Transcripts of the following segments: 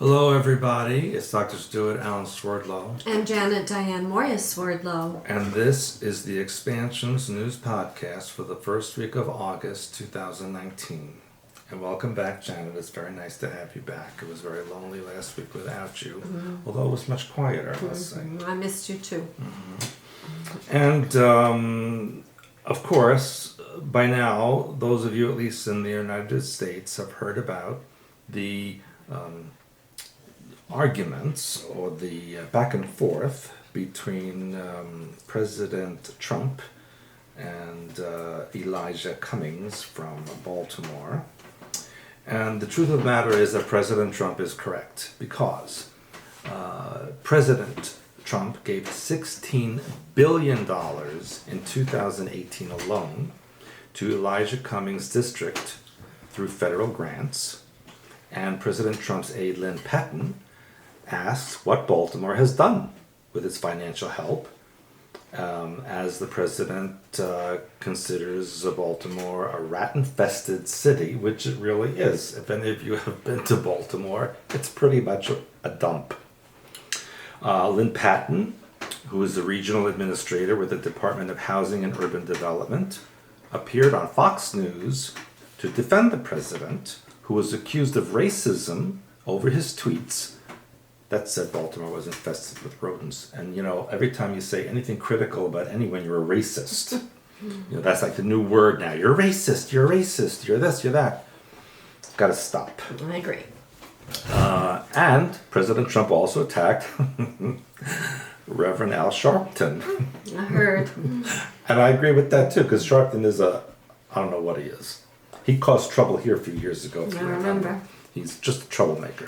Hello, everybody. It's Dr. Stuart Alan Swerdlow. And Janet Diane Moria Swerdlow. And this is the Expansions News Podcast for the first week of August 2019. And welcome back, Janet. It's very nice to have you back. It was very lonely last week without you, although it was much quieter, I must say. I missed you too. And, of course, by now, those of you, at least in the United States, have heard about the arguments or the back and forth between President Trump and Elijah Cummings from Baltimore. And the truth of the matter is that President Trump is correct because President Trump gave $16 billion in 2018 alone to Elijah Cummings' district through federal grants. And President Trump's aide, Lynn Patton, asks what Baltimore has done with its financial help, as the president considers Baltimore a rat-infested city, which it really is. If any of you have been to Baltimore, it's pretty much a dump. Lynn Patton, who is the regional administrator with the Department of Housing and Urban Development, appeared on Fox News to defend the president, who was accused of racism over his tweets that said Baltimore was infested with rodents. And, every time you say anything critical about anyone, you're a racist. That's like the new word now. You're a racist, you're this, you're that. Got to stop. I agree. And President Trump also attacked Reverend Al Sharpton. I heard. And I agree with that too, because Sharpton is I don't know what he is. He caused trouble here a few years ago. I remember. He's just a troublemaker.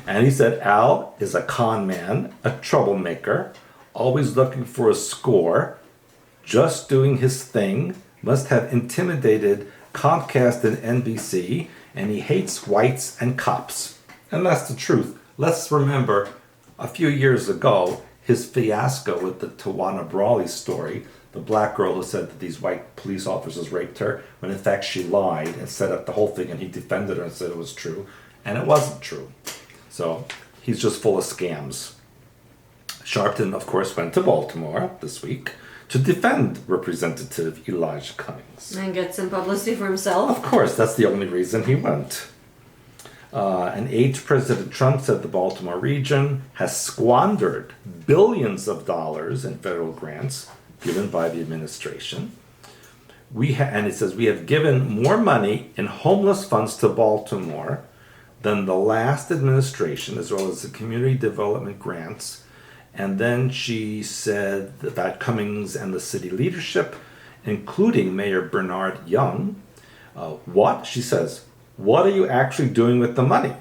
And he said Al is a con man, a troublemaker, always looking for a score, just doing his thing, must have intimidated Comcast and NBC, and he hates whites and cops. And that's the truth. Let's remember a few years ago, his fiasco with the Tawana Brawley story, the black girl who said that these white police officers raped her, when in fact she lied and set up the whole thing, and he defended her and said it was true, and it wasn't true. So he's just full of scams. Sharpton, of course, went to Baltimore this week to defend Representative Elijah Cummings. And get some publicity for himself. Of course, that's the only reason he went. An aide to President Trump said the Baltimore region has squandered billions of dollars in federal grants given by the administration. And it says, we have given more money in homeless funds to Baltimore than the last administration, as well as the community development grants. And then she said about Cummings and the city leadership, including Mayor Bernard Young, she says, what are you actually doing with the money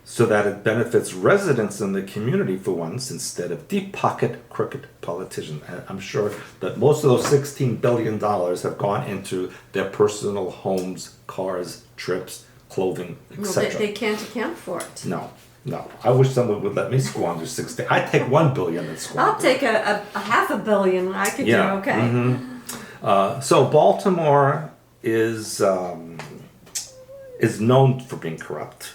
so that it benefits residents in the community for once instead of deep pocket crooked politicians? And I'm sure that most of those $16 billion have gone into their personal homes, cars, trips, clothing, etc. They can't account for it. No. I wish someone would let me squander 16. I'd take $1 billion and squander. I'll take a $500 million. I could do okay. Mm-hmm. So Baltimore is known for being corrupt.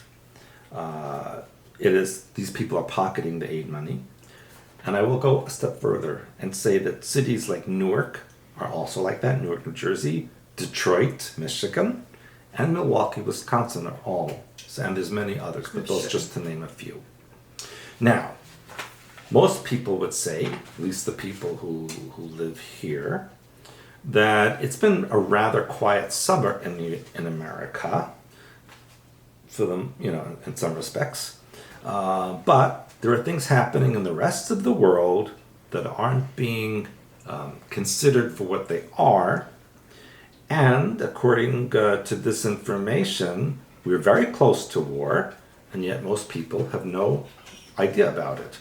These people are pocketing the aid money. And I will go a step further and say that cities like Newark are also like that. Newark, New Jersey, Detroit, Michigan, and Milwaukee, Wisconsin are all, and there's many others, but those just to name a few. Now, most people would say, at least the people who live here, that it's been a rather quiet summer in America, for them, in some respects. But there are things happening in the rest of the world that aren't being considered for what they are. And according to this information, we're very close to war, and yet most people have no idea about it.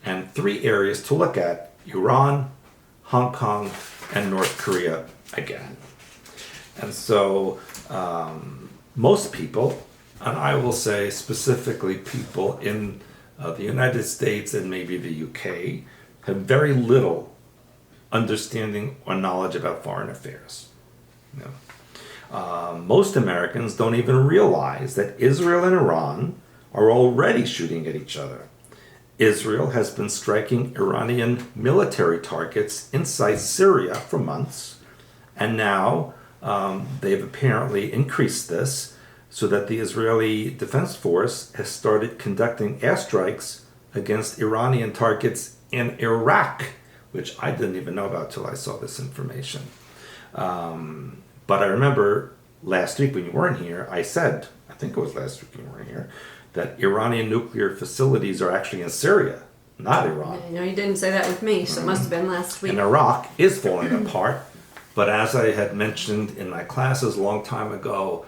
And 3 areas to look at: Iran, Hong Kong, and North Korea again. And so most people, and I will say specifically people in the United States and maybe the UK, have very little understanding or knowledge about foreign affairs. Most Americans don't even realize that Israel and Iran are already shooting at each other. Israel has been striking Iranian military targets inside Syria for months, and now they've apparently increased this so that the Israeli Defense Force has started conducting airstrikes against Iranian targets in Iraq, which I didn't even know about till I saw this information. But I remember last week when you weren't here, I said, I think it was last week when you weren't here, that Iranian nuclear facilities are actually in Syria, not Iran. No, you didn't say that with me, so it must have been last week. And Iraq is falling apart. But as I had mentioned in my classes a long time ago,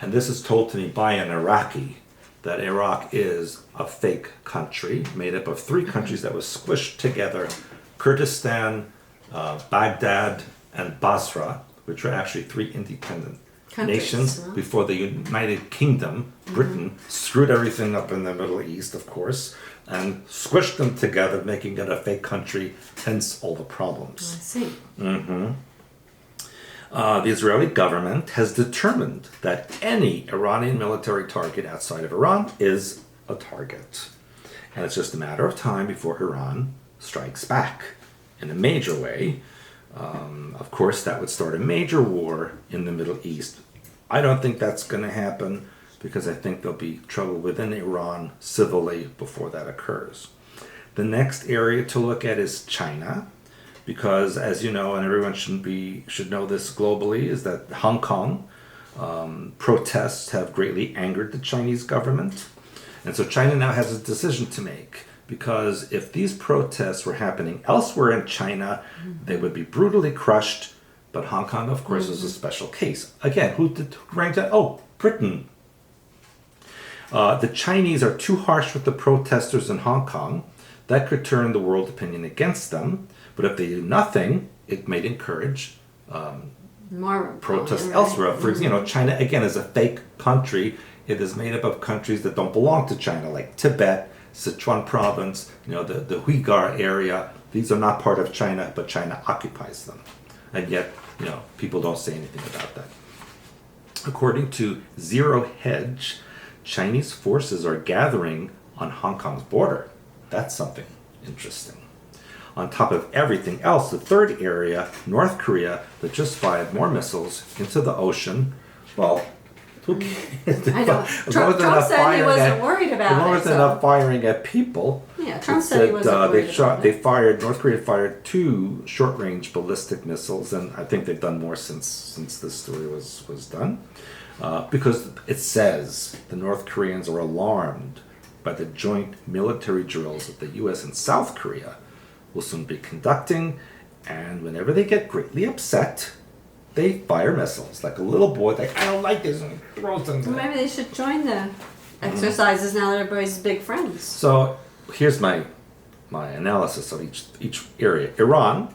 and this is told to me by an Iraqi, that Iraq is a fake country made up of three countries that was squished together: Kurdistan, Baghdad, and Basra, which are actually three independent nations before the United Kingdom, Britain, screwed everything up in the Middle East, of course, and squished them together, making it a fake country, hence all the problems. I see. The Israeli government has determined that any Iranian military target outside of Iran is a target. And it's just a matter of time before Iran strikes back in a major way. Of course, that would start a major war in the Middle East. I don't think that's going to happen because I think there'll be trouble within Iran civilly before that occurs. The next area to look at is China, because as you know, and everyone should know this globally, is that Hong Kong protests have greatly angered the Chinese government. And so China now has a decision to make. Because if these protests were happening elsewhere in China, they would be brutally crushed. But Hong Kong, of course, is a special case. Again, who ranked that? Oh, Britain. The Chinese are too harsh with the protesters in Hong Kong. That could turn the world opinion against them. But if they do nothing, it might encourage more protests elsewhere. For example, China, again, is a fake country. It is made up of countries that don't belong to China, like Tibet, Sichuan province, the Uyghur area. These are not part of China, but China occupies them. And yet, people don't say anything about that. According to Zero Hedge, Chinese forces are gathering on Hong Kong's border. That's something interesting. On top of everything else, the third area, North Korea, that just fired more missiles into the ocean. Well, who cares? I know. Trump said he wasn't worried about it. There wasn't enough firing at people. Yeah, Trump said he wasn't worried about it. North Korea fired 2 short-range ballistic missiles, and I think they've done more since this story was done. Because it says the North Koreans are alarmed by the joint military drills that the U.S. and South Korea will soon be conducting, and whenever they get greatly upset, they fire missiles. Like a little boy, like, I don't like this, and throws them. Well, maybe they should join the exercises now that everybody's big friends. So here's my analysis of each area. Iran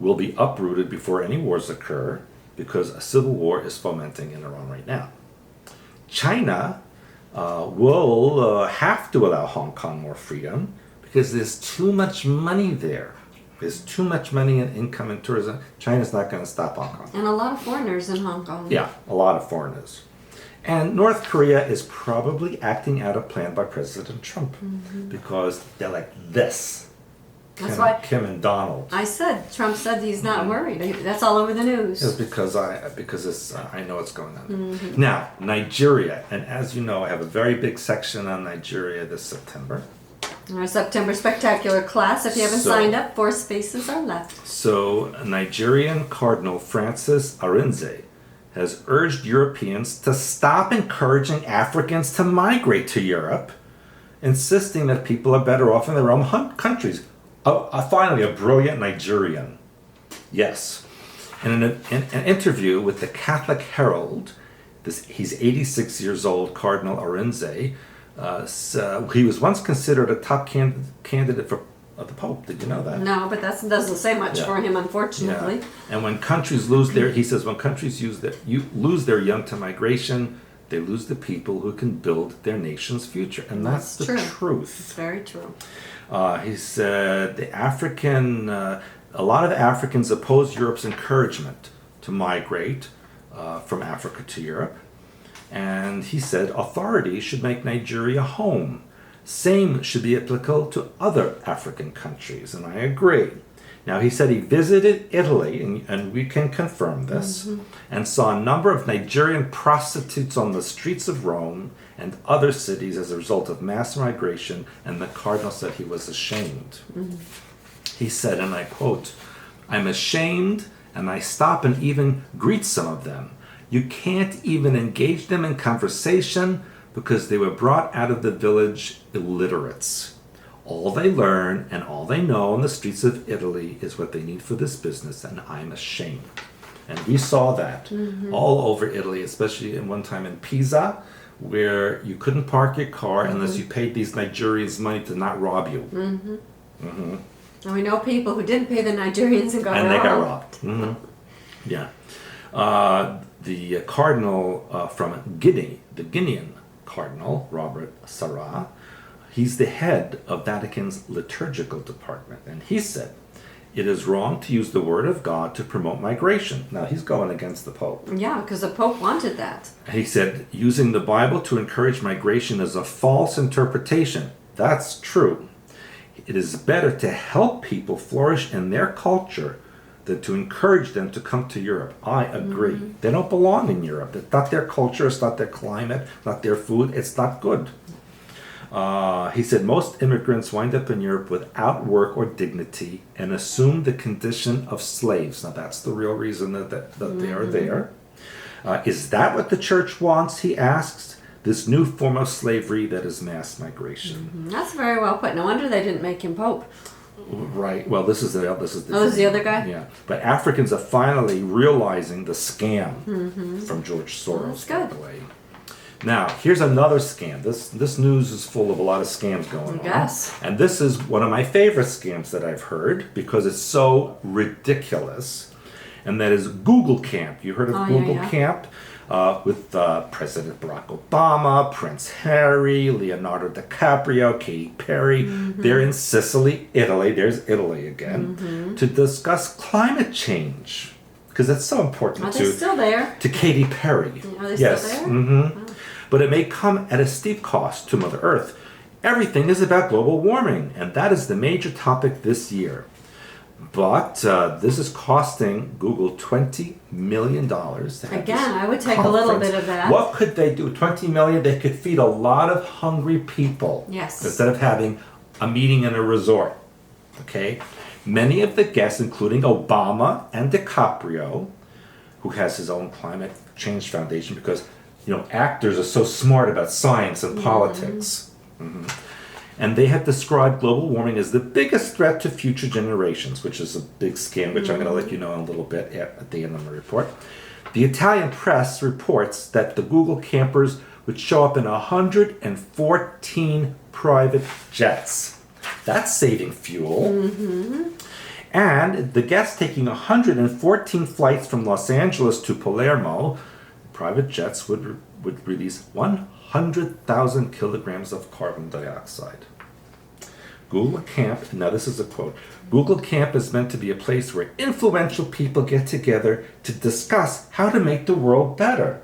will be uprooted before any wars occur because a civil war is fomenting in Iran right now. China will have to allow Hong Kong more freedom because there's too much money there. There's too much money in income and tourism. China's not going to stop Hong Kong. And a lot of foreigners in Hong Kong. Yeah, a lot of foreigners. And North Korea is probably acting out a plan by President Trump because they're like this. That's why Kim and Donald. I said Trump said he's not worried. That's all over the news. It's because I know what's going on. Now, Nigeria, and as you know, I have a very big section on Nigeria this September. Our September Spectacular class. If you haven't signed up, 4 spaces are left. So, Nigerian Cardinal Francis Arinze has urged Europeans to stop encouraging Africans to migrate to Europe, insisting that people are better off in their own countries. Finally, a brilliant Nigerian. Yes. In an interview with the Catholic Herald, he's 86 years old, Cardinal Arinze. He was once considered a top candidate for the Pope. Did you know that? No, but that doesn't say much for him, unfortunately. Yeah. And when countries lose when countries lose their young to migration, they lose the people who can build their nation's future, and that's the truth. It's very true. He said a lot of Africans oppose Europe's encouragement to migrate from Africa to Europe. And he said authorities should make Nigeria home. Same should be applicable to other African countries, and I agree. Now, he said he visited Italy, and we can confirm this, and saw a number of Nigerian prostitutes on the streets of Rome and other cities as a result of mass migration, and the cardinal said he was ashamed. He said, and I quote, "I'm ashamed, and I stop and even greet some of them. You can't even engage them in conversation because they were brought out of the village illiterates. All they learn and all they know on the streets of Italy is what they need for this business, and I'm ashamed." And we saw that all over Italy, especially in one time in Pisa, where you couldn't park your car unless you paid these Nigerians money to not rob you. And we know people who didn't pay the Nigerians and got robbed. And they got robbed. Yeah. The cardinal from Guinea, the Guinean cardinal, Robert Sarah, he's the head of Vatican's liturgical department. And he said, "It is wrong to use the word of God to promote migration." Now, he's going against the Pope. Yeah, because the Pope wanted that. He said, "Using the Bible to encourage migration is a false interpretation." That's true. It is better to help people flourish in their culture than to encourage them to come to Europe. I agree. They don't belong in Europe. It's not their culture, it's not their climate, not their food. It's not good. He said most immigrants wind up in Europe without work or dignity and assume the condition of slaves. Now, that's the real reason that they are there. Is that what the church wants, he asks? This new form of slavery that is mass migration. That's very well put. No wonder they didn't make him Pope. Right. Well, this is the This is the other guy? Yeah. But Africans are finally realizing the scam from George Soros, That's good. by the way. Now, here's another scam. This news is full of a lot of scams going on. Yes. And this is one of my favorite scams that I've heard because it's so ridiculous. And that is Google Camp. You heard of Google Camp? With President Barack Obama, Prince Harry, Leonardo DiCaprio, Katy Perry. They're in Sicily, Italy. There's Italy again. To discuss climate change. Because it's so important Are they still there? to Katy Perry. Are they Yes. still there? But it may come at a steep cost to Mother Earth. Everything is about global warming, and that is the major topic this year. But this is costing Google $20 million. To have Again, this I would take a little conference. bit of that. What could they do? $20 million, they could feed a lot of hungry people. Yes. Instead of having a meeting in a resort. Okay? Many of the guests, including Obama and DiCaprio, who has his own climate change foundation, because actors are so smart about science and politics. And they have described global warming as the biggest threat to future generations, which is a big scam, which I'm going to let you know in a little bit at the end of my report. The Italian press reports that the Google campers would show up in 114 private jets. That's saving fuel. And the guests taking 114 flights from Los Angeles to Palermo, private jets would release 100,000 kilograms of carbon dioxide. Google Camp, now this is a quote, Google Camp is meant to be a place where influential people get together to discuss how to make the world better.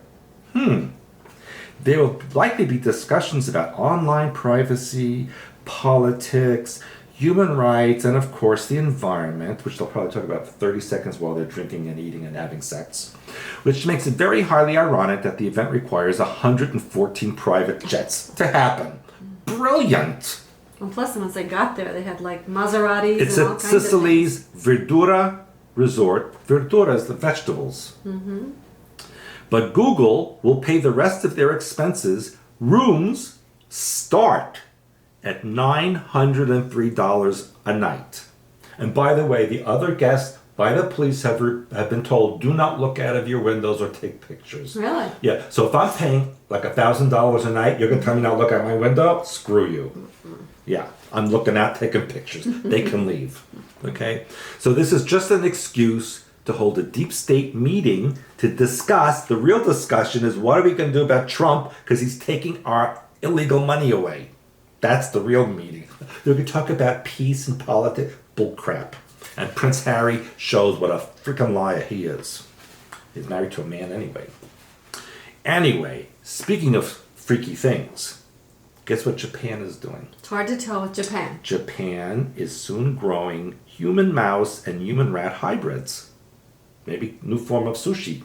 There will likely be discussions about online privacy, politics, human rights, and of course the environment, which they'll probably talk about for 30 seconds while they're drinking and eating and having sex, which makes it very highly ironic that the event requires 114 private jets to happen. Brilliant! And plus, once they got there, they had like Maseratis It's and all at kinds of Sicily's Verdura Resort. Verdura is the vegetables. But Google will pay the rest of their expenses. Rooms start at $903 a night. And by the way, the other guests by the police have been told, do not look out of your windows or take pictures. Really? Yeah, so if I'm paying like $1,000 a night, you're going to tell me not to look out my window? Screw you. Yeah, I'm looking out, taking pictures. They can leave. Okay? So this is just an excuse to hold a deep state meeting to discuss. The real discussion is what are we going to do about Trump because he's taking our illegal money away. That's the real meeting. They're going to talk about peace and politics. Bull crap. And Prince Harry shows what a freaking liar he is. He's married to a man anyway. Anyway, Speaking of freaky things, guess what Japan is doing? It's hard to tell with Japan. Japan is soon growing human mouse and human rat hybrids. Maybe new form of sushi.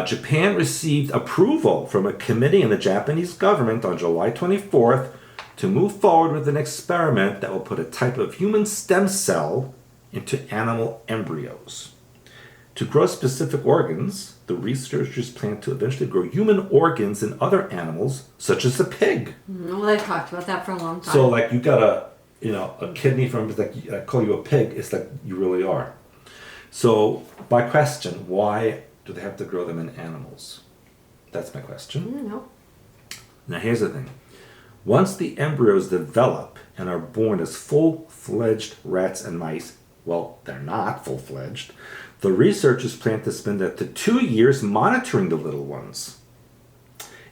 Japan received approval from a committee in the Japanese government on July 24th to move forward with an experiment that will put a type of human stem cell into animal embryos. To grow specific organs, the researchers plan to eventually grow human organs in other animals, such as a pig. Well, they've talked about that for a long time. So, like, you got a kidney from, like, I call you a pig, it's like you really are. So, my question, why do they have to grow them in animals? That's my question. No. Now, here's the thing. Once the embryos develop and are born as full-fledged rats and mice, well, they're not full-fledged, the researchers plan to spend up to 2 years monitoring the little ones.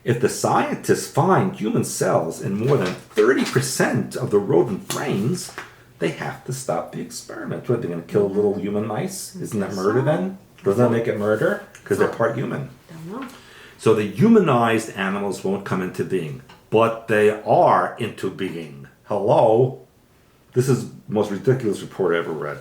If the scientists find human cells in more than 30% of the rodent brains, they have to stop the experiment. What, they're going to kill little human mice? Isn't that murder then? Doesn't that make it murder? Because they're part human. Don't know. So the humanized animals won't come into being, but they are into being. Hello? This is the most ridiculous report I ever read.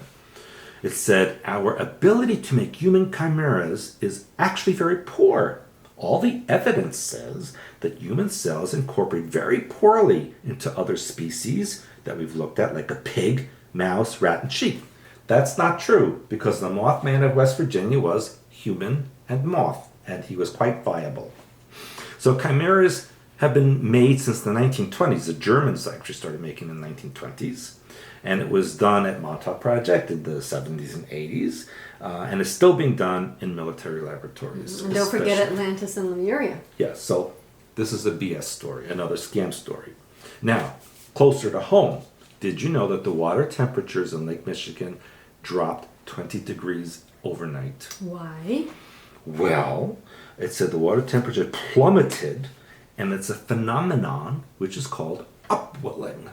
It said, our ability to make human chimeras is actually very poor. All the evidence says that human cells incorporate very poorly into other species that we've looked at, like a pig, mouse, rat, and sheep. That's not true, because the Mothman of West Virginia was human and moth, and he was quite viable. So chimeras have been made since the 1920s. The Germans actually started making in the 1920s. And it was done at Montauk Project in the 70s and 80s. And it's still being done in military laboratories. And don't forget Atlantis and Lemuria. Yes, so this is a BS story, another scam story. Now, closer to home, did you know that the water temperatures in Lake Michigan dropped 20 degrees overnight? Why? Well, it said the water temperature plummeted, and it's a phenomenon which is called upwelling.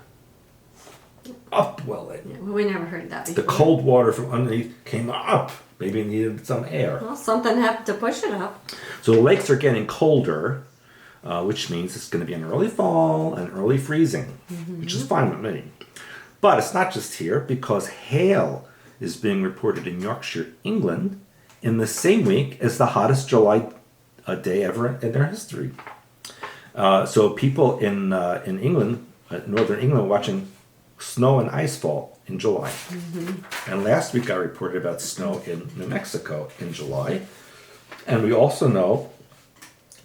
Upwelling. Yeah, well, we never heard that before. The cold water from underneath came up. Maybe it needed some air. Well, something happened to push it up. So the lakes are getting colder, which means it's going to be an early fall and early freezing, which is fine with me. But it's not just here, because hail is being reported in Yorkshire, England, in the same week as the hottest July day ever in their history. So people in England, northern England, watching snow and ice fall in July. And last week I reported about snow in New Mexico in July. And we also know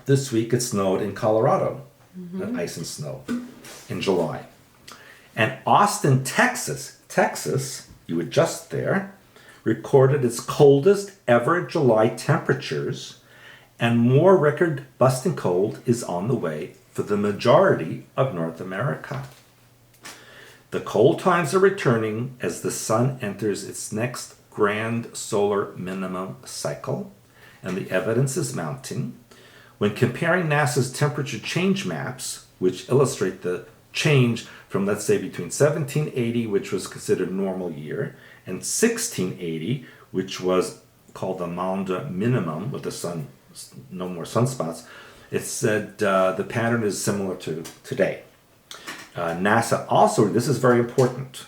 this week it snowed in Colorado, ice and snow in July. And Austin, Texas, you were just there, recorded its coldest ever July temperatures, and more record-busting cold is on the way for the majority of North America. The cold times are returning as the sun enters its next grand solar minimum cycle, and the evidence is mounting. When comparing NASA's temperature change maps, which illustrate the change from, let's say, between 1780, which was considered normal year, and 1680, which was called the Maunder minimum, with the sun, no more sunspots, it said the pattern is similar to today. NASA also, this is very important,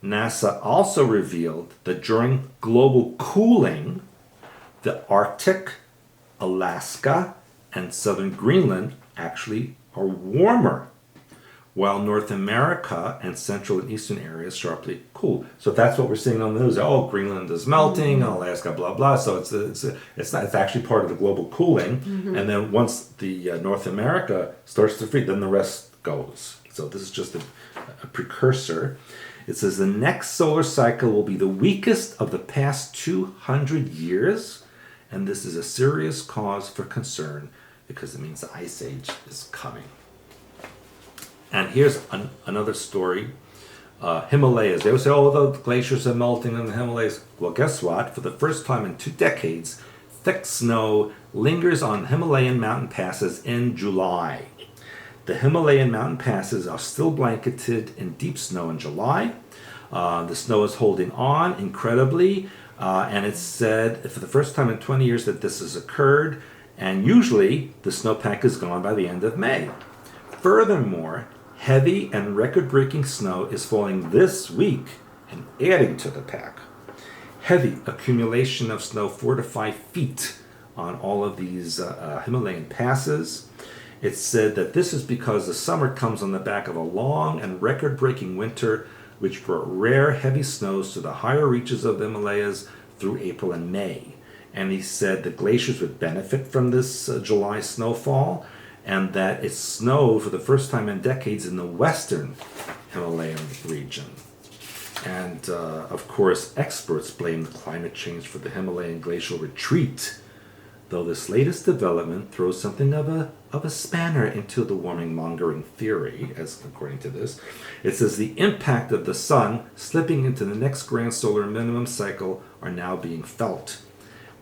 NASA also revealed that during global cooling, the Arctic, Alaska, and southern Greenland actually are warmer, while North America and central and eastern areas sharply cool. So that's what we're seeing on the news. Oh, Greenland is melting, Alaska, blah, blah. So it's actually part of the global cooling. And then once the North America starts to freeze, then the rest goes. So this is just a precursor. It says the next solar cycle will be the weakest of the past 200 years. And this is a serious cause for concern because it means the ice age is coming. And here's another story. Himalayas. They would say, oh, the glaciers are melting in the Himalayas. Well, guess what? For the first time in 2 decades, thick snow lingers on Himalayan mountain passes in July. The Himalayan mountain passes are still blanketed in deep snow in July. The snow is holding on incredibly. And it's said for the first time in 20 years that this has occurred. And usually the snowpack is gone by the end of May. Furthermore, heavy and record-breaking snow is falling this week and adding to the pack. Heavy accumulation of snow 4 to 5 feet on all of these Himalayan passes. It's said that this is because the summer comes on the back of a long and record-breaking winter, which brought rare heavy snows to the higher reaches of the Himalayas through April and May. And he said the glaciers would benefit from this July snowfall, and that it snowed for the first time in decades in the western Himalayan region. And of course, experts blame climate change for the Himalayan glacial retreat, though this latest development throws something of a spanner into the warming mongering theory, as according to this. It says the impact of the sun slipping into the next grand solar minimum cycle are now being felt.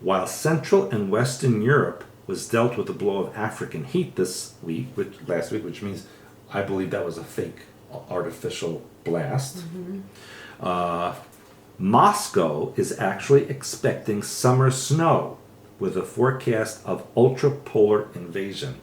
While Central and Western Europe was dealt with the blow of African heat last week, which means I believe that was a fake artificial blast. Moscow is actually expecting summer snow with a forecast of ultrapolar invasion.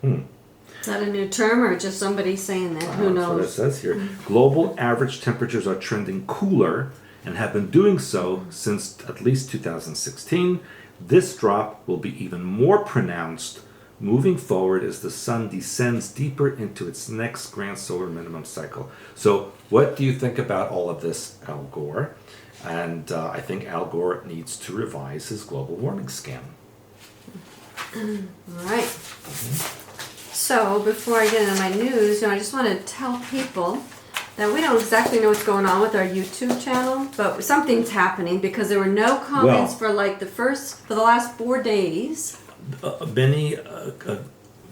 Is that a new term or just somebody saying that? Who knows? That's what it says here. Global average temperatures are trending cooler and have been doing so since at least 2016. This drop will be even more pronounced moving forward as the sun descends deeper into its next grand solar minimum cycle. So what do you think about all of this, Al Gore? And I think Al Gore needs to revise his global warming scam. Right. So before I get into my news, I just want to tell people that we don't exactly know what's going on with our YouTube channel, but something's happening because there were no comments for the last 4 days. Many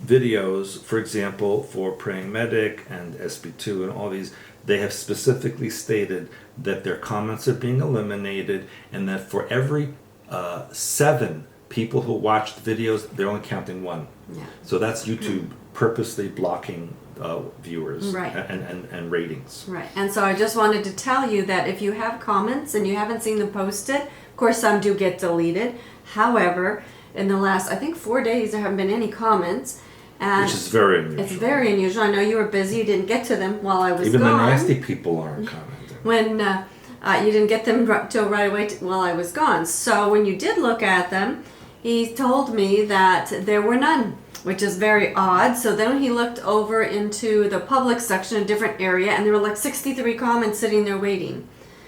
videos, for example, for Praying Medic and SB2 and all these, they have specifically stated that their comments are being eliminated, and that for every 7 people who watched videos, they're only counting 1. Yeah. So that's YouTube purposely blocking viewers Right. and ratings. Right. And so I just wanted to tell you that if you have comments and you haven't seen them posted, of course some do get deleted. However, in the last, I think 4 days, there haven't been any comments. And which is very unusual. It's very unusual. I know you were busy. You didn't get to them while I was Even gone. the nasty people aren't commenting. When you didn't get them till right away while I was gone. So when you did look at them, he told me that there were none, which is very odd. So then he looked over into the public section, a different area, and there were like 63 comments sitting there waiting.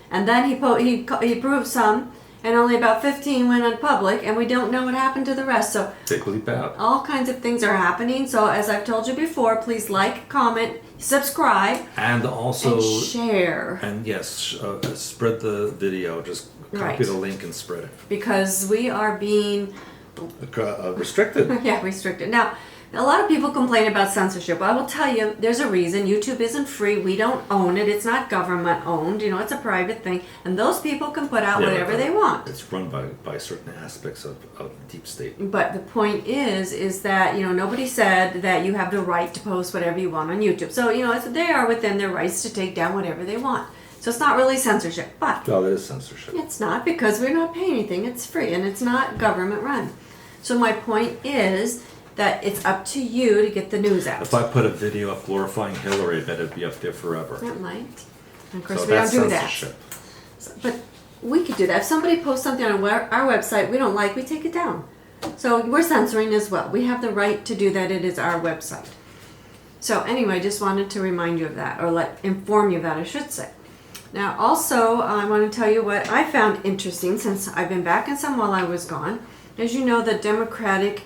And then he approved some, and only about 15 went on public, and we don't know what happened to the rest. So Take a leap out. all kinds of things are happening. So as I've told you before, please like, comment, subscribe, And also, and share. and yes, spread the video. Just copy Right. the link and spread it. Because we are being Restricted. restricted. Now, a lot of people complain about censorship. I will tell you, there's a reason. YouTube isn't free. We don't own it. It's not government owned. It's a private thing. And those people can put out whatever they want. It's run by certain aspects of deep state. But the point is that, nobody said that you have the right to post whatever you want on YouTube. So, they are within their rights to take down whatever they want. So it's not really censorship. But Well, it is censorship. it's not, because we're not paying anything. It's free and it's not government run. So my point is that it's up to you to get the news out. If I put a video of glorifying Hillary, I bet it'd be up there forever. That might. And of course, So we don't that's do censorship. that. But we could do that. If somebody posts something on our website we don't like, we take it down. So we're censoring as well. We have the right to do that. It is our website. So anyway, I just wanted to remind you of that, or inform you of that, I should say. Now, also, I want to tell you what I found interesting since I've been back in some while I was gone. As you know, the Democratic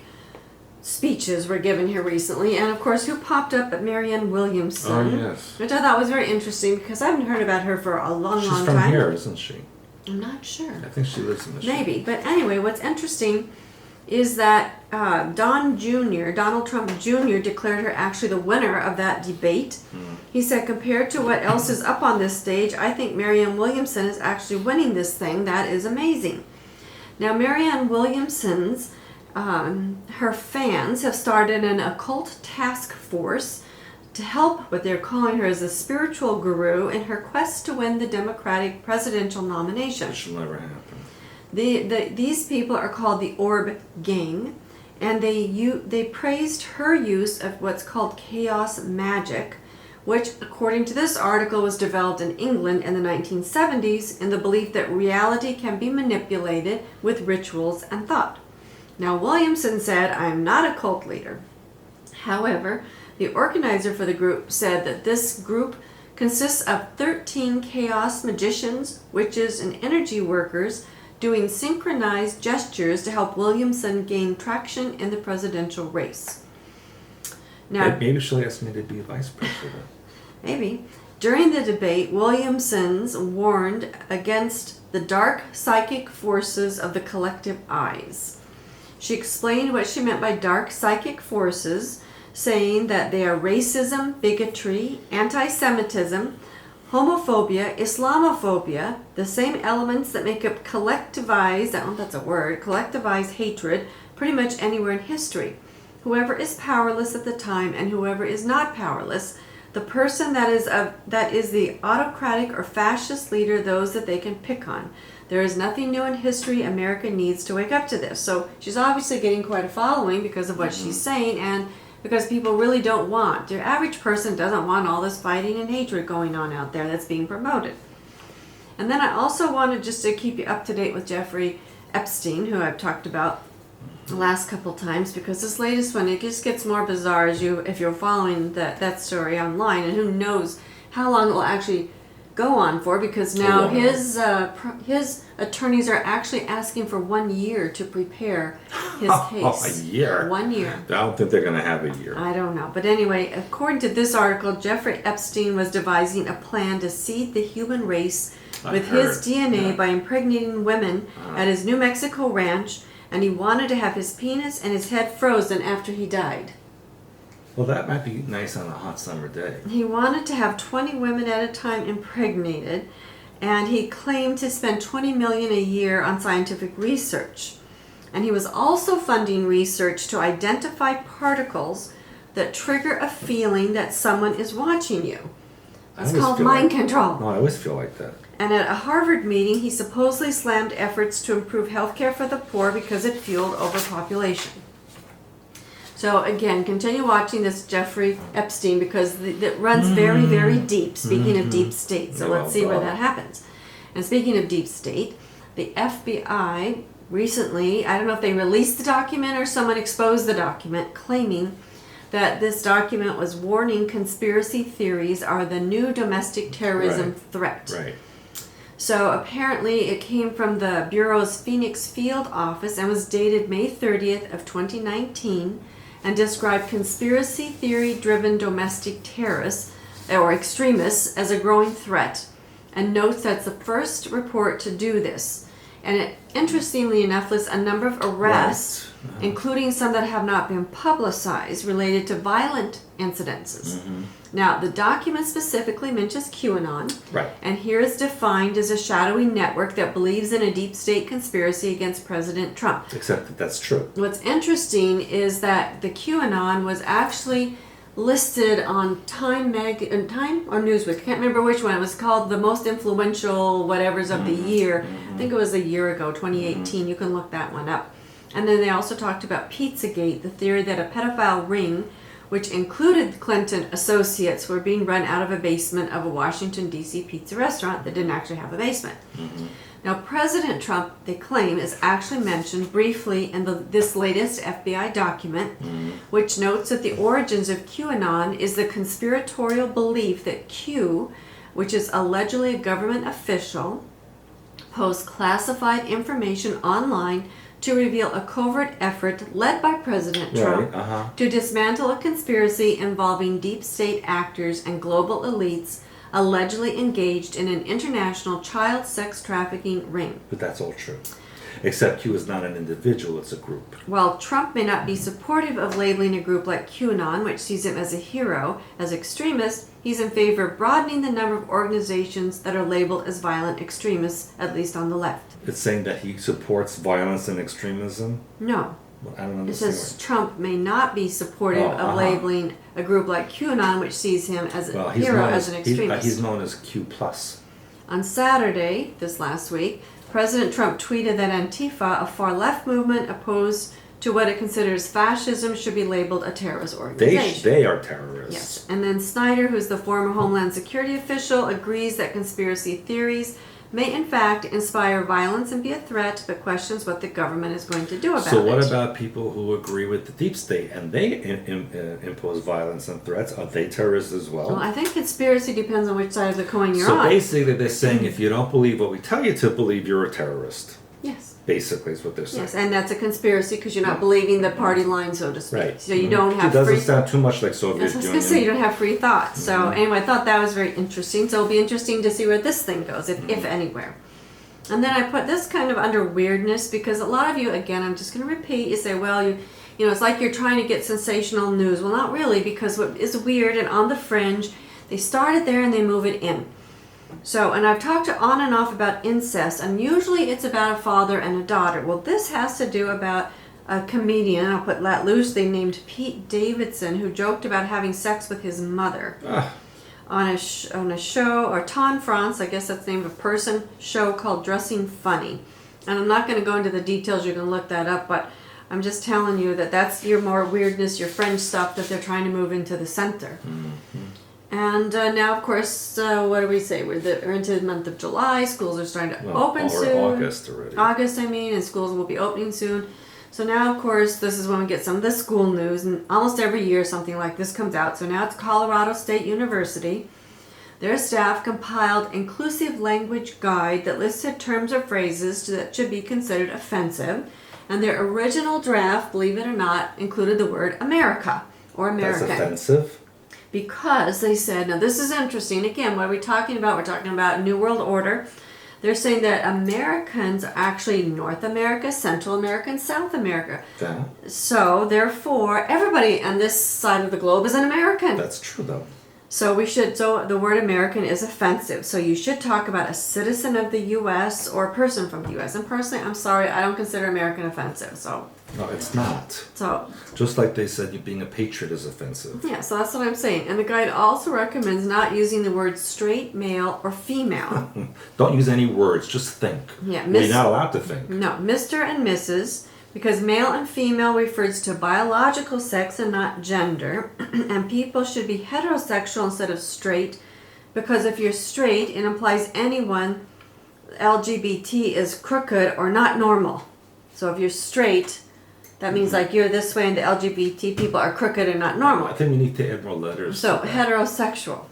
speeches were given here recently, and of course, who popped up at Marianne Williamson, Oh, yes. which I thought was very interesting because I haven't heard about her for a long, She's long from time. here, isn't she? I'm not sure. I think she lives in the Maybe, but anyway, what's interesting is that Donald Trump Jr. declared her actually the winner of that debate. He said, compared to what else is up on this stage, I think Marianne Williamson is actually winning this thing. That is amazing. Now, Marianne Williamson's, her fans have started an occult task force to help what they're calling her as a spiritual guru in her quest to win the Democratic presidential nomination. It should never happen. These people are called the Orb Gang, and they praised her use of what's called chaos magic, which, according to this article, was developed in England in the 1970s in the belief that reality can be manipulated with rituals and thought. Now, Williamson said, "I am not a cult leader." However, the organizer for the group said that this group consists of 13 chaos magicians, witches, and energy workers doing synchronized gestures to help Williamson gain traction in the presidential race. Now, maybe she'll ask me to be vice president. Maybe. During the debate, Williamson's warned against the dark psychic forces of the collective eyes. She explained what she meant by dark psychic forces, saying that they are racism, bigotry, anti-Semitism, homophobia, Islamophobia, the same elements that make up collectivized, I don't know if that's a word, collectivized hatred pretty much anywhere in history. Whoever is powerless at the time and whoever is not powerless, the person that is the autocratic or fascist leader, those that they can pick on. There is nothing new in history. America needs to wake up to this. So she's obviously getting quite a following because of what she's saying, and because people really don't want, the average person doesn't want all this fighting and hatred going on out there that's being promoted. And then I also wanted just to keep you up to date with Jeffrey Epstein, who I've talked about the last couple times, because this latest one, it just gets more bizarre if you're following that story online, and who knows how long it will actually go on for, because now his attorneys are actually asking for 1 year to prepare his case. A year? 1 year. I don't think they're going to have a year. I don't know. But anyway, according to this article, Jeffrey Epstein was devising a plan to seed the human race with his DNA by impregnating women at his New Mexico ranch, and he wanted to have his penis and his head frozen after he died. Well, that might be nice on a hot summer day. He wanted to have 20 women at a time impregnated, and he claimed to spend $20 million a year on scientific research. And he was also funding research to identify particles that trigger a feeling that someone is watching you. It's called mind control. No, I always feel like that. And at a Harvard meeting, he supposedly slammed efforts to improve health care for the poor because it fueled overpopulation. So again, continue watching this Jeffrey Epstein, because it runs very, very deep, speaking of deep state. So let's see where that happens. And speaking of deep state, the FBI recently, I don't know if they released the document or someone exposed the document, claiming that this document was warning conspiracy theories are the new domestic terrorism threat. Right. So apparently it came from the Bureau's Phoenix Field office and was dated May 30th of 2019, and described conspiracy theory-driven domestic terrorists or extremists as a growing threat, and notes that's the first report to do this. And it, interestingly enough, lists a number of arrests, including some that have not been publicized, related to violent incidences. Now, the document specifically mentions QAnon, and here is defined as a shadowy network that believes in a deep state conspiracy against President Trump. Except that that's true. What's interesting is that the QAnon was actually listed on Time or Newsweek. I can't remember which one. It was called the most influential whatevers of the year. I think it was a year ago, 2018. You can look that one up. And then they also talked about Pizzagate, the theory that a pedophile ring, which included Clinton associates, were being run out of a basement of a Washington, D.C. pizza restaurant that didn't actually have a basement. Now, President Trump, they claim, is actually mentioned briefly in this latest FBI document, which notes that the origins of QAnon is the conspiratorial belief that Q, which is allegedly a government official, posts classified information online to reveal a covert effort led by President Trump to dismantle a conspiracy involving deep state actors and global elites allegedly engaged in an international child sex trafficking ring. But that's all true. Except Q is not an individual, it's a group. While Trump may not be supportive of labeling a group like QAnon, which sees him as a hero, as extremist, he's in favor of broadening the number of organizations that are labeled as violent extremists, at least on the left. It's saying that he supports violence and extremism? No. Well, I don't understand. It says Trump may not be supportive of labeling a group like QAnon, which sees him as a hero, as an extremist. He's known as Q+. On Saturday, this last week, President Trump tweeted that Antifa, a far-left movement opposed to what it considers fascism should be labeled a terrorist organization. They are terrorists. Yes. And then Snyder, who's the former Homeland Security official, agrees that conspiracy theories may in fact inspire violence and be a threat, but questions what the government is going to do about it. So what about people who agree with the deep state and they impose violence and threats? Are they terrorists as well? Well, I think conspiracy depends on which side of the coin you're so on. basically they're saying if you don't believe what we tell you to believe, you're a terrorist. Yes. Basically is what they're saying. Yes, and that's a conspiracy because you're not believing the party line, so to speak. Right. So you don't have It doesn't free... sound too much like Soviet Yes, I was Union. going to say you don't have free thought. So anyway, I thought that was very interesting. So it'll be interesting to see where this thing goes, if anywhere. And then I put this kind of under weirdness because a lot of you, again, I'm just going to repeat, you say, well, you know, it's like you're trying to get sensational news. Well, not really, because what is weird and on the fringe, they start it there and they move it in. So, and I've talked on and off about incest, and usually it's about a father and a daughter. Well, this has to do about a comedian, I'll put that loosely, named Pete Davidson, who joked about having sex with his mother. On a show, or Ton France, I guess that's the name of a person, show called Dressing Funny. And I'm not going to go into the details, you can look that up, but I'm just telling you that that's your more weirdness, your French stuff that they're trying to move into the center. And now, of course, what do we say? We're into the month of July, schools are starting to open soon. August already. August, I mean, and schools will be opening soon. So now, of course, this is when we get some of the school news, and almost every year something like this comes out. So now it's Colorado State University. Their staff compiled inclusive language guide that listed terms or phrases that should be considered offensive. And their original draft, believe it or not, included the word America or American. That's offensive? Because they said, now this is interesting. Again, what are we talking about? We're talking about New World Order. They're saying that Americans are actually North America, Central America, and South America. Yeah. So, therefore, everybody on this side of the globe is an American. That's true, though. So the word American is offensive. So you should talk about a citizen of the U.S. or a person from the U.S. And personally, I'm sorry, I don't consider American offensive. So. No, it's not. So. Just like they said, you being a patriot is offensive. Yeah, so that's what I'm saying. And the guide also recommends not using the words straight, male, or female. Don't use any words, just think. Yeah, Well, you're not allowed to think. No, Mr. and Mrs., because male and female refers to biological sex and not gender. And people should be heterosexual instead of straight, because if you're straight, it implies anyone LGBT is crooked or not normal. So if you're straight, that means like you're this way and the LGBT people are crooked and not normal. I think we need to add more letters. So heterosexual.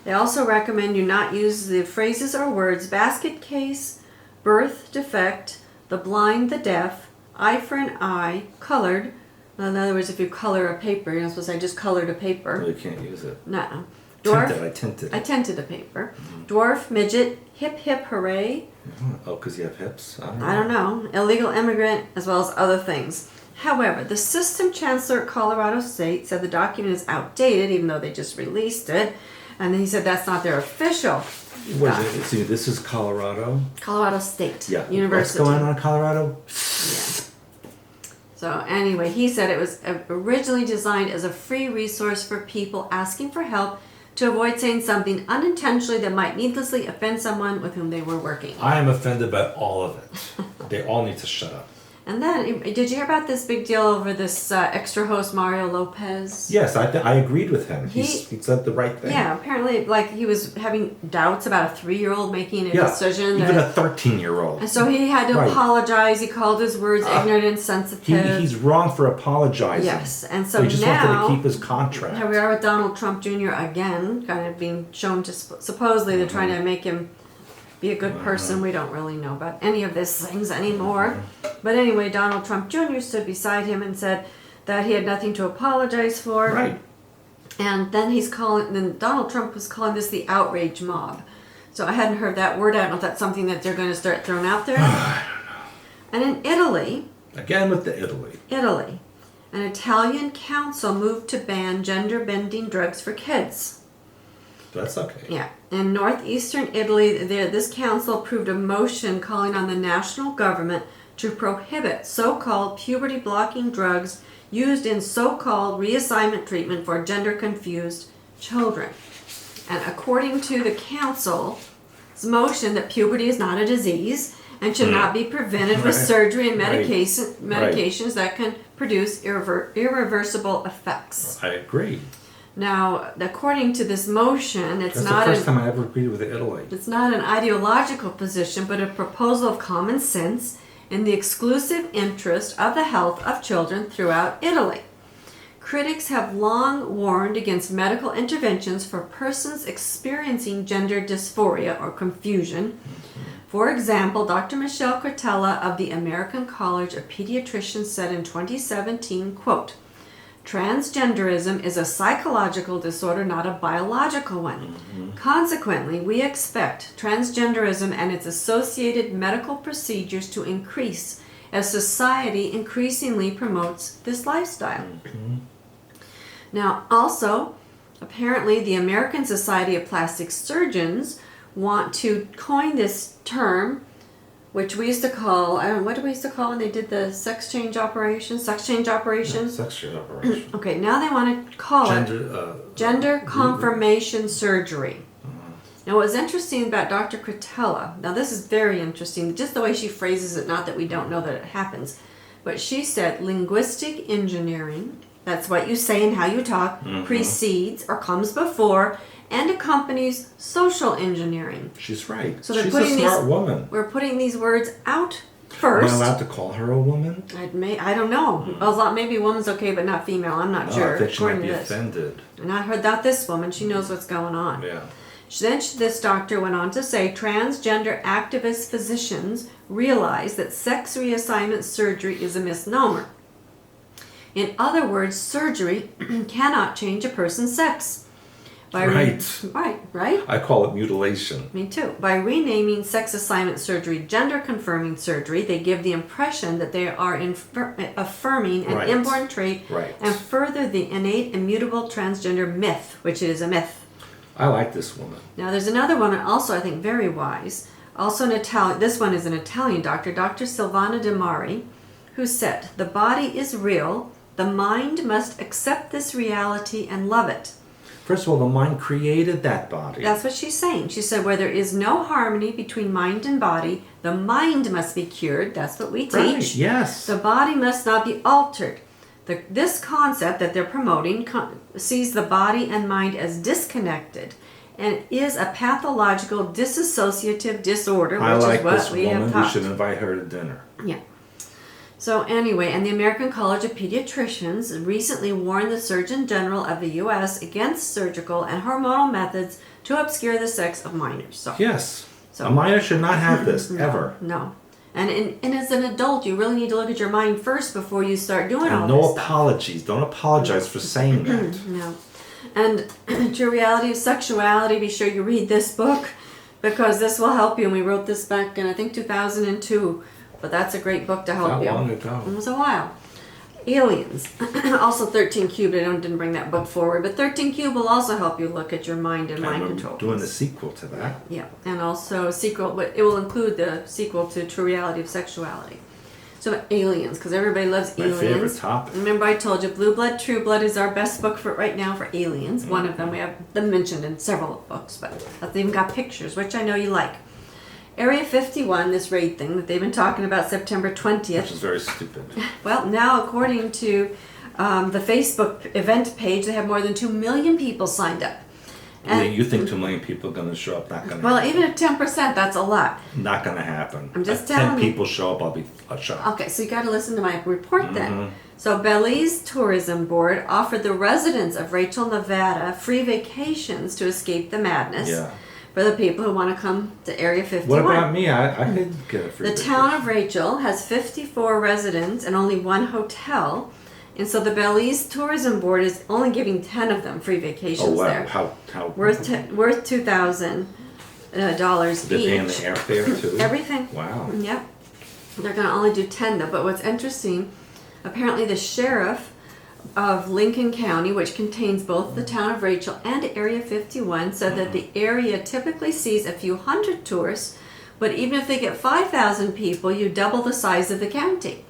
They also recommend you not use the phrases or words basket case, birth defect, the blind, the deaf, eye for an eye, colored. In other words, if you color a paper, you're not supposed to say I just colored a paper. No, you can't use it. No. Dwarf. I I tinted a paper. Dwarf, midget, hip hip hooray. Oh, because you have hips? I don't know. Illegal immigrant, as well as other things. However, the system chancellor at Colorado State said the document is outdated, even though they just released it. And he said that's not their official. What is it? See, this is Colorado. Colorado State What's University. going on in Colorado? Yeah. So anyway, he said it was originally designed as a free resource for people asking for help to avoid saying something unintentionally that might needlessly offend someone with whom they were working. I am offended by all of it. They all need to shut up. And then, did you hear about this big deal over this extra host, Mario Lopez? Yes, I agreed with him. He said the right thing. Yeah, apparently, like, he was having doubts about a 3-year-old making a decision. Even a 13-year-old. And so he had to apologize. He called his words ignorant and sensitive. He's wrong for apologizing. Yes, and so he just now, wanted to keep his contract. Here we are with Donald Trump Jr. again, kind of being shown to, supposedly they're trying to make him be a good person. We don't really know about any of these things anymore. But anyway, Donald Trump Jr. stood beside him and said that he had nothing to apologize for. Right. And then Donald Trump was calling this the outrage mob. So I hadn't heard that word. I don't know if that's something that they're going to start throwing out there. I don't know. And in Italy. Again with the Italy. An Italian council moved to ban gender-bending drugs for kids. That's okay. Yeah. In northeastern Italy, this council approved a motion calling on the national government to prohibit so-called puberty-blocking drugs used in so-called reassignment treatment for gender-confused children. And according to the council's motion, that puberty is not a disease and should not be prevented with surgery and medications that can produce irreversible effects. I agree. Now, according to this motion, That's the first time I ever agreed with Italy. It's not an ideological position, but a proposal of common sense in the exclusive interest of the health of children throughout Italy. Critics have long warned against medical interventions for persons experiencing gender dysphoria or confusion. For example, Dr. Michelle Cortella of the American College of Pediatricians said in 2017, quote, "Transgenderism is a psychological disorder, not a biological one. Consequently, we expect transgenderism and its associated medical procedures to increase as society increasingly promotes this lifestyle." Now, also, apparently the American Society of Plastic Surgeons want to coin this term, which we used to call, I don't know, what did we used to call when they did the sex change operations? Sex change operations? Sex change operation. Okay, now they want to call it gender confirmation surgery. Now, what was interesting about Dr. Cortella, now this is very interesting, just the way she phrases it, not that we don't know that it happens, but she said linguistic engineering, that's what you say and how you talk, precedes or comes before and accompanies social engineering. She's right. So they're She's a putting smart woman. We're putting these words out Am first. I allowed to call her a woman? I don't know. Maybe a woman's okay, but not female. I'm not sure. I think she might according be to this. offended. And I heard that this woman, she knows what's going on. Yeah. Then this doctor went on to say transgender activist physicians realize that sex reassignment surgery is a misnomer. In other words, surgery cannot change a person's sex. Right. I call it mutilation. Me too. By renaming sex assignment surgery gender confirming surgery, they give the impression that they are affirming an inborn trait and further the innate immutable transgender myth, which is a myth. I like this woman. Now there's another one also I think very wise, also an Italian, this one is an Italian doctor, Dr. Silvana De Mari, who said, "The body is real, the mind must accept this reality and love it." First of all, the mind created that body. That's what she's saying. She said, where there is no harmony between mind and body, the mind must be cured. That's what we teach. Right, yes. The body must not be altered. This concept that they're promoting sees the body and mind as disconnected and is a pathological dissociative disorder, which is what we have taught. We should invite her to dinner. Yeah. So anyway, and the American College of Pediatricians recently warned the Surgeon General of the U.S. against surgical and hormonal methods to obscure the sex of minors. So, yes. A minor should not have this, ever. No. And as an adult, you really need to look at your mind first before you start doing all this this stuff. No apologies. Don't apologize for saying that. No. And True Reality of Sexuality, be sure you read this book because this will help you. And we wrote this back in, I think, 2002. But that's a great book to help you. How long ago? It was a while. Aliens. Also 13 Cubed. I didn't bring that book forward. But 13 Cubed will also help you look at your mind and mind control. Doing the sequel to that. Yeah. And also a sequel, but it will include the sequel to True Reality of Sexuality. So aliens, because everybody loves aliens. My favorite topic. Remember I told you Blue Blood, True Blood is our best book for right now for aliens. One of them. We have them mentioned in several books, but they've even got pictures, which I know you like. Area 51, this raid thing that they've been talking about September 20th. Which is very stupid. Well, now according to the Facebook event page, they have more than 2 million people signed up. And you think 2 million people are going to show up? Not going to happen. Even at 10%, that's a lot. Not going to happen. I'm just if telling 10 you. people show up, I'll be shocked. Okay, so you got to listen to my report then. So Belize Tourism Board offered the residents of Rachel, Nevada free vacations to escape the madness. Yeah. For the people who want to come to Area 51. What about me? I could get a free vacation. town of Rachel has 54 residents and only 1 hotel. And so the Belize Tourism Board is only giving 10 of them free vacations there. How worth $2,000 each. They're paying the airfare too? Everything. Wow. Yep. They're going to only do 10 though. But what's interesting, apparently the sheriff of Lincoln County, which contains both the town of Rachel and Area 51, said that the area typically sees a few hundred tourists, but even if they get 5,000 people, you double the size of the county.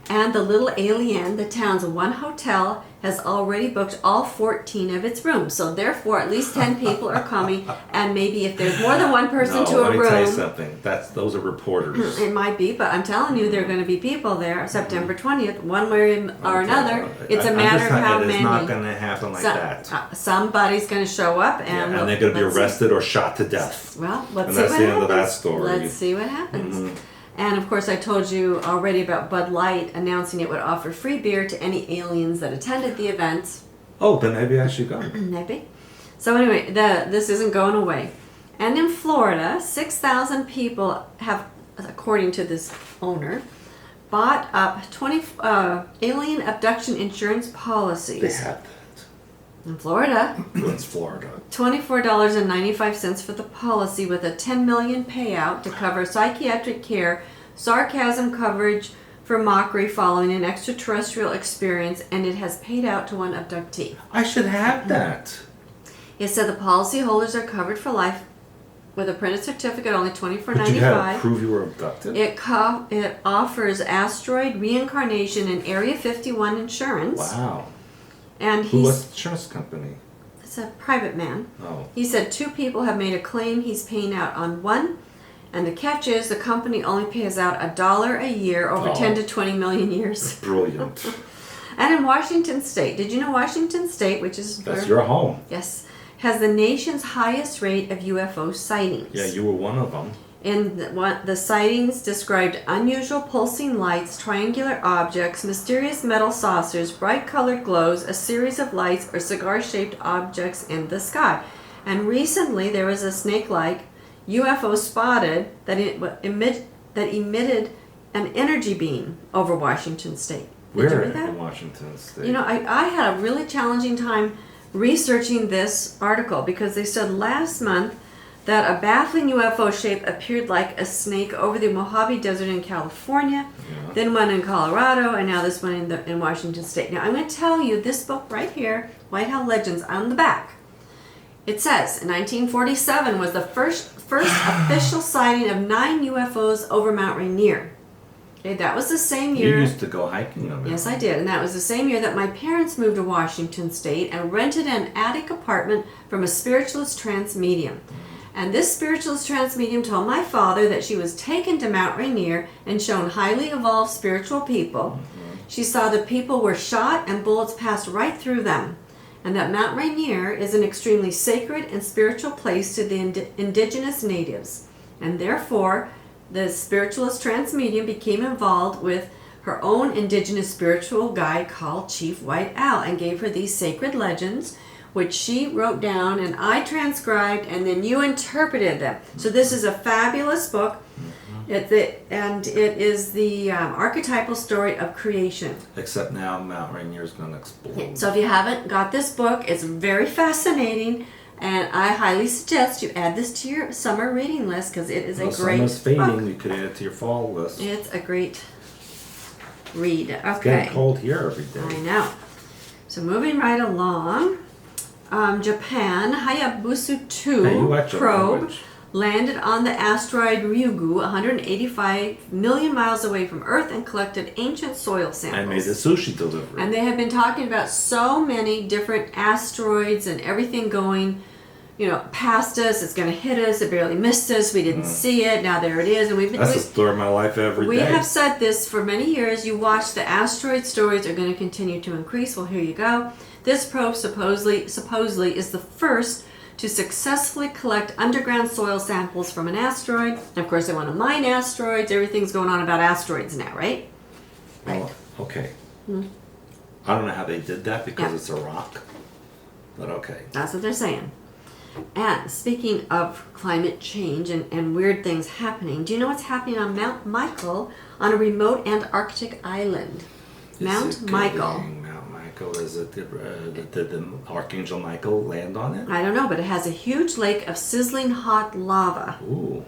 And the Little Alien, the town's one hotel, has already booked all 14 of its rooms. So therefore, at least 10 people are coming. And maybe if there's more than one person to a let me tell you room, something. Those are reporters. it might be. But I'm telling you, there are going to be people there September 20th, one way or another. It's a matter of how many. It's not going to happen like that. Somebody's going to show up, and they're going to be arrested or shot to death. Well, let's and see that's what the happens. end of that story. Let's see what happens. And of course, I told you already about Bud Light announcing it would offer free beer to any aliens that attended the event. Oh, then maybe I should go. Maybe. So anyway, this isn't going away. And in Florida, 6,000 people have, according to this owner, bought up 20 alien abduction insurance policies. They have that. In Florida. It's Florida. $24.95 for the policy with a $10 million payout to cover psychiatric care, sarcasm coverage for mockery following an extraterrestrial experience, and it has paid out to one abductee. I should have that. It said the policyholders are covered for life with a printed certificate, only $24.95. But you had to prove you were abducted? It offers asteroid reincarnation and Area 51 insurance. Wow. And Who was the insurance company? It's a private man. Oh. He said 2 people have made a claim. He's paying out on one. And the catch is the company only pays out $1 a year over 10 to 20 million years. Brilliant. And in Washington State, did you know Washington State, which is... That's your home. Yes. Has the nation's highest rate of UFO sightings. Yeah, you were one of them. And the sightings described unusual pulsing lights, triangular objects, mysterious metal saucers, bright colored glows, a series of lights, or cigar-shaped objects in the sky. And recently there was a snake-like UFO spotted that emitted an energy beam over Washington State. Did you read that? In Washington State? You know, I had a really challenging time researching this article because they said last month that a baffling UFO shape appeared like a snake over the Mojave Desert in California, then one in Colorado, and now this one in Washington State. Now, I'm going to tell you this book right here, White House Legends, on the back. It says, in 1947 was the first official sighting of 9 UFOs over Mount Rainier. Okay, that was the same year. You used to go hiking on it. Yes, I did. And that was the same year that my parents moved to Washington State and rented an attic apartment from a spiritualist trance medium. And this spiritualist trance medium told my father that she was taken to Mount Rainier and shown highly evolved spiritual people. She saw the people were shot and bullets passed right through them. And that Mount Rainier is an extremely sacred and spiritual place to the indigenous natives. And therefore, the spiritualist trance medium became involved with her own indigenous spiritual guide called Chief White Owl and gave her these sacred legends, which she wrote down and I transcribed, and then you interpreted them. So this is a fabulous book. It is the archetypal story of creation. Except now Mount Rainier is going to explode. So if you haven't got this book, it's very fascinating, and I highly suggest you add this to your summer reading list because it is a great summer's fading. book. You could add it to your fall list. It's a great read. Okay. It's getting cold here every I day. know. So moving right along, Japan, Hayabusa 2 Hey, you watch your probe language. landed on the asteroid Ryugu 185 million miles away from Earth and collected ancient soil samples. And made the sushi delivery. And they have been talking about so many different asteroids and everything going, past us. It's going to hit us. It barely missed us. We didn't see it. Now there it is. And That's the story of my life every day. We have said this for many years. You watch, the asteroid stories are going to continue to increase. Well, here you go. This probe supposedly is the first to successfully collect underground soil samples from an asteroid. And of course, they want to mine asteroids. Everything's going on about asteroids now, right? Well, okay. I don't know how they did that because it's a rock. But okay. That's what they're saying. And speaking of climate change and weird things happening, do you know what's happening on Mount Michael on a remote Antarctic island? Mount Michael. Mount Michael, is it? Did the Archangel Michael land on it? I don't know, but it has a huge lake of sizzling hot lava. Ooh.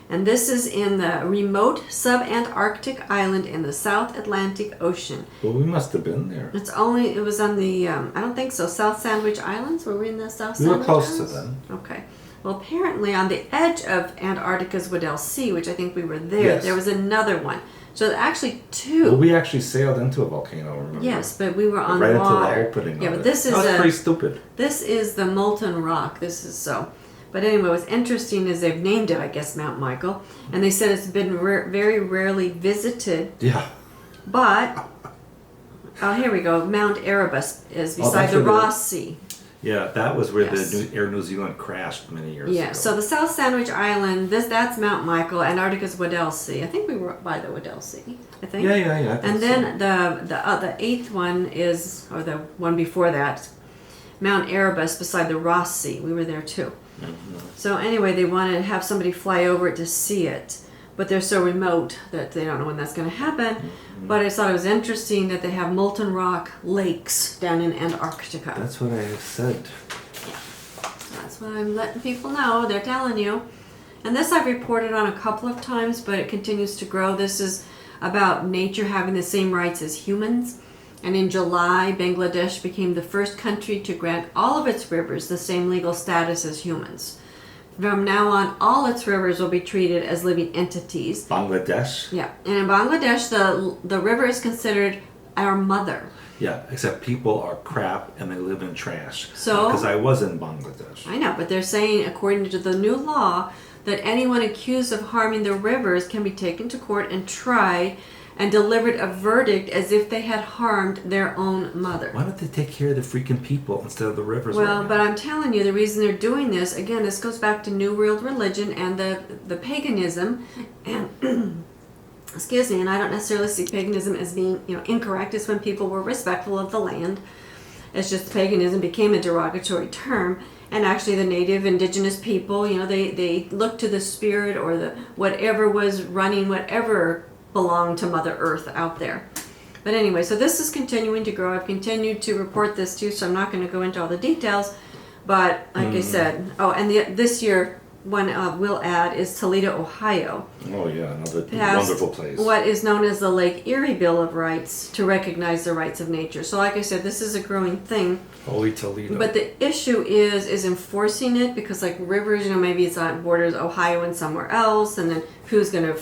And this is in the remote sub-Antarctic island in the South Atlantic Ocean. Well, we must have been there. It was on the, I don't think so, South Sandwich Islands? Were we in the South We Sandwich were close Islands? to them. Okay. Well, apparently on the edge of Antarctica's Weddell Sea, which I think we were there, Yes. there was another one. So actually Well, two. we actually sailed into a volcano, remember? Yes, but we were on right water. into the opening Yeah, of but it. this is That was a- pretty stupid. This is the molten rock. This is so. But anyway, what's interesting is they've named it, I guess, Mount Michael, and they said it's been very rarely visited. Yeah. But oh, here we go. Mount Erebus is beside that's the where the- Ross Sea. Yeah, that was where Yes. the Air New Zealand crashed many years ago. Yeah. So the South Sandwich Island. That's Mount Michael. Antarctica's Weddell Sea. I think we were by the Weddell Sea. I think. Yeah. I think And so. then the eighth one is, or the one before that, Mount Erebus beside the Ross Sea. We were there too. Mm-hmm. So anyway, they want to have somebody fly over it to see it, but they're so remote that they don't know when that's going to happen. Mm-hmm. But I thought it was interesting that they have molten rock lakes down in Antarctica. That's what I said. That's what I'm letting people know. They're telling you. And this I've reported on a couple of times, but it continues to grow. This is about nature having the same rights as humans. And in July, Bangladesh became the first country to grant all of its rivers the same legal status as humans. From now on, all its rivers will be treated as living entities. Bangladesh? Yeah, and in Bangladesh, the river is considered our mother. Yeah, except people are crap and they live in trash. So- Because I was in Bangladesh. I know, but they're saying, according to the new law, that anyone accused of harming the rivers can be taken to court and tried and delivered a verdict as if they had harmed their own mother. Why don't they take care of the freaking people instead of the rivers? Well, right but now? I'm telling you, the reason they're doing this, again, this goes back to New World religion and the paganism, and excuse me, and I don't necessarily see paganism as being, incorrect. It's when people were respectful of the land. It's just paganism became a derogatory term, and actually the native indigenous people, they looked to the spirit or the whatever was running, whatever belonged to Mother Earth out there. But anyway, so this is continuing to grow. I've continued to report this too, so I'm not going to go into all the details. But like I said, this year one we'll add is Toledo, Ohio. Oh, yeah, another Passed wonderful place. what is known as the Lake Erie Bill of Rights to recognize the rights of nature. So like I said, this is a growing thing. Holy Toledo. But the issue is enforcing it, because like rivers, maybe it's on borders Ohio and somewhere else, and then who's gonna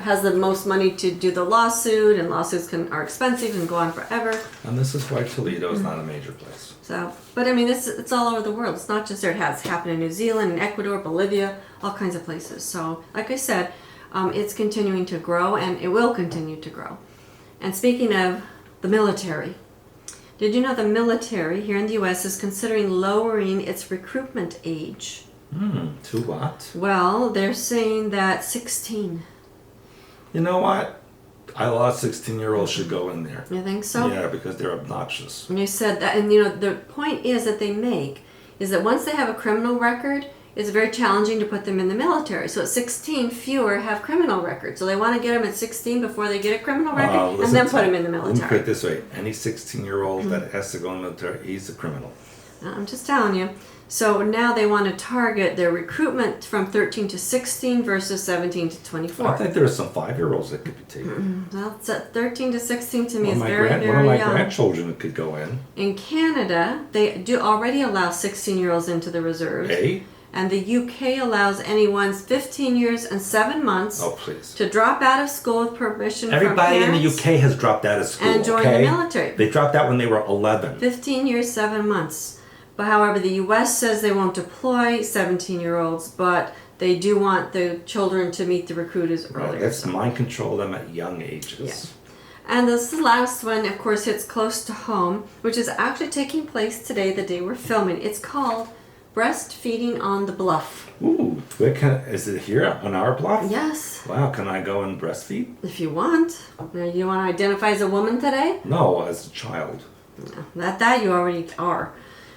has the most money to do the lawsuit, and lawsuits are expensive and go on forever. And this is why Toledo is not a major place. So, but I mean, it's all over the world. It's not just there. It has happened in New Zealand, in Ecuador, Bolivia, all kinds of places. So, like I said, it's continuing to grow, and it will continue to grow. And speaking of the military, did you know the military here in the U.S. is considering lowering its recruitment age? To what? Well, they're saying that 16. You know what? I thought 16-year-olds should go in there. You think so? Yeah, because they're obnoxious. And they said that, and the point is that they make is that once they have a criminal record, it's very challenging to put them in the military. So at 16, fewer have criminal records. So they want to get them at 16 before they get a criminal record, and then put them in the Let me put it military. this way. Any 16-year-old that has to go in the military, he's a criminal. I'm just telling you. So now they want to target their recruitment from 13 to 16 versus 17 to 24. I think there are some 5-year-olds that could be taken. Well, it's at 13 to 16 to me is One very, of very my young. grandchildren could go in. In Canada, they do already allow 16-year-olds into the reserves. Hey? And the UK allows anyone 15 years and 7 months Oh, please. to drop out of school with permission Everybody from in parents the UK has dropped out of school, and join okay? the military. They dropped out when they were 11. 15 years, 7 months. But however, the US says they won't deploy 17-year-olds, but they do want the children to meet the recruiters Right, earlier. let's so. mind control them at young ages. Yeah. And this last one, of course, hits close to home, which is actually taking place today, the day we're filming. It's called Breastfeeding on the Bluff. Ooh, is it here on our block? Yes, Wow, can I go and breastfeed? if you want. Now, you want to identify as a woman today? No, as a child. That you already are.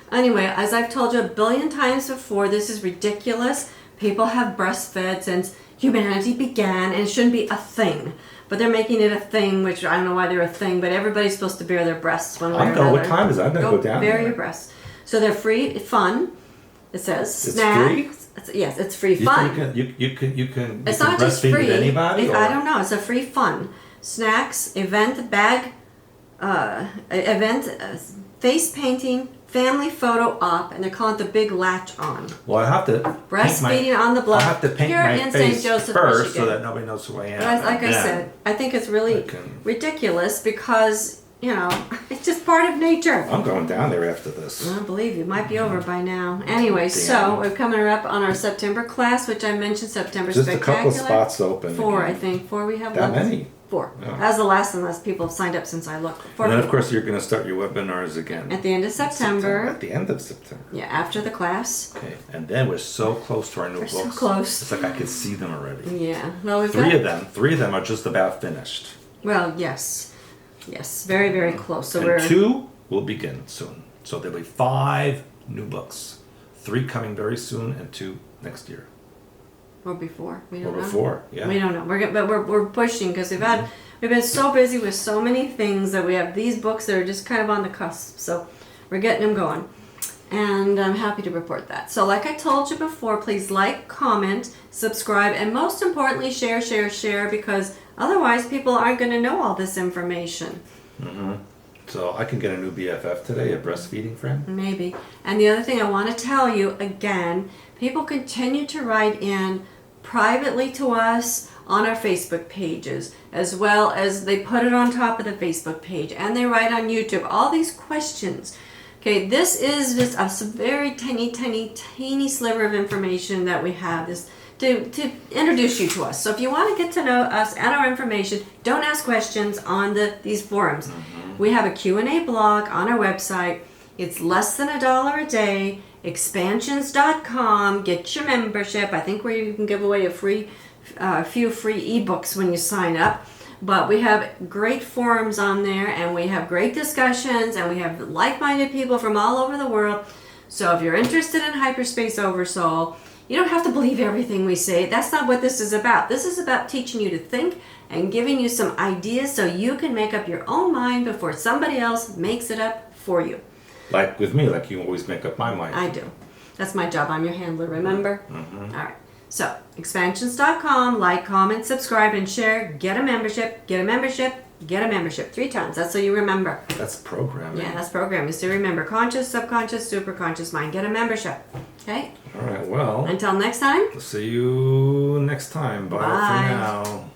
Anyway, as I've told you a billion times before, this is ridiculous. People have breastfed since humanity began, and it shouldn't be a thing. But they're making it a thing, which I don't know why they're a thing, but everybody's supposed to bear their breasts one way or I'm another. going. What time is it? I'm going to go down bear there. your breasts. So they're free, fun. It says It's snacks. free? Yes, it's free You fun. can, you can It's you can not just breastfeed free. with anybody? I or- don't know. It's a free fun. Snacks, event bag, face painting, family photo op, and they're calling it the big latch on. Well, I have to Breastfeeding on the bluff. I'll have to paint here my in face St. Joseph, first Michigan. so that nobody knows who I am. But like I said, I think it's really ridiculous because, you know, it's just part of nature. I'm going down there after this. I believe you. It might be over by now. Anyway, so we're coming up on our September class, which I mentioned, September Just Spectacular. a couple spots open. 4, again. I think. 4 we have That left. many? 4. Yeah. That's the last unless people have signed up since I looked. 4 And then, of people. course, you're going to start your webinars again. At the end of September. At the end of September. Yeah, after the class. Okay. And then we're so close to our new We're books. so close. It's like I could see them already. Yeah. Well, we've Three got, of them are just about finished. Well, yes. Yes, very, very close. So and we're 2 will begin soon. So there'll be 5 new books. 3 coming very soon and 2 next year. or before. We Or don't know. before, yeah. We don't know. We're pushing because we've been so busy with so many things that we have these books that are just kind of on the cusp. So we're getting them going. And I'm happy to report that. So like I told you before, please like, comment, subscribe, and most importantly, share, because otherwise people aren't going to know all this information. So I can get a new BFF today, a breastfeeding friend. Maybe. And the other thing I want to tell you again, people continue to write in privately to us on our Facebook pages, as well as they put it on top of the Facebook page, and they write on YouTube all these questions. Okay, this is just a very tiny sliver of information that we have this to introduce you to us. So if you want to get to know us and our information, don't ask questions on these forums. We have a Q&A blog on our website. It's less than $1 a day. Expansions.com. Get your membership. I think where you can give away a few free ebooks when you sign up. But we have great forums on there, and we have great discussions, and we have like-minded people from all over the world. So if you're interested in hyperspace oversoul, you don't have to believe everything we say. That's not what this is about. This is about teaching you to think and giving you some ideas so you can make up your own mind before somebody else makes it up for you. Like with me, like you always make up my mind. I do. That's my job. I'm your handler, remember? All right. So, expansions.com, like, comment, subscribe, and share. Get a membership, get a membership, get a membership. 3 times. That's so you remember. That's programming. Yeah, that's programming. So remember, conscious, subconscious, superconscious mind. Get a membership. Okay? All right, well. Until next time. See you next time. Bye. Bye. For now.